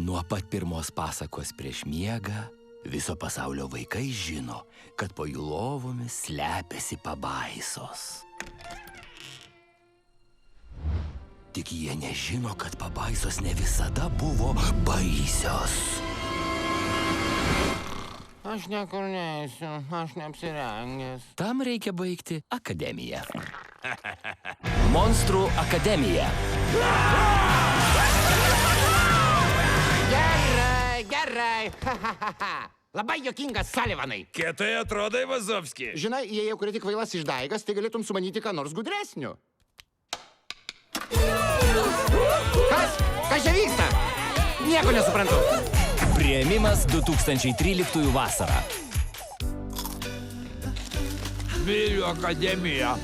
Nuo pat pirmos pasakos prieš miegą viso pasaulio vaikai žino, kad po jų lovomis slepiasi pabaisos. Tik jie nežino, kad pabaisos ne visada buvo baisios. Aš niekur neisiu, aš neapsirengęs. Tam reikia baigti akademiją. Monstrų akademija. Gerai. Labai juokingas, Salivanai. Kietai atrodai, Vazovski. Žinai, jei jau kriti kvailas išdaigas, tai galėtum sumanyti ką nors gudresnio. Kas čia vyksta? Nieko nesuprantu. Priėmimas 2013 vasarą. Myliu akademiją.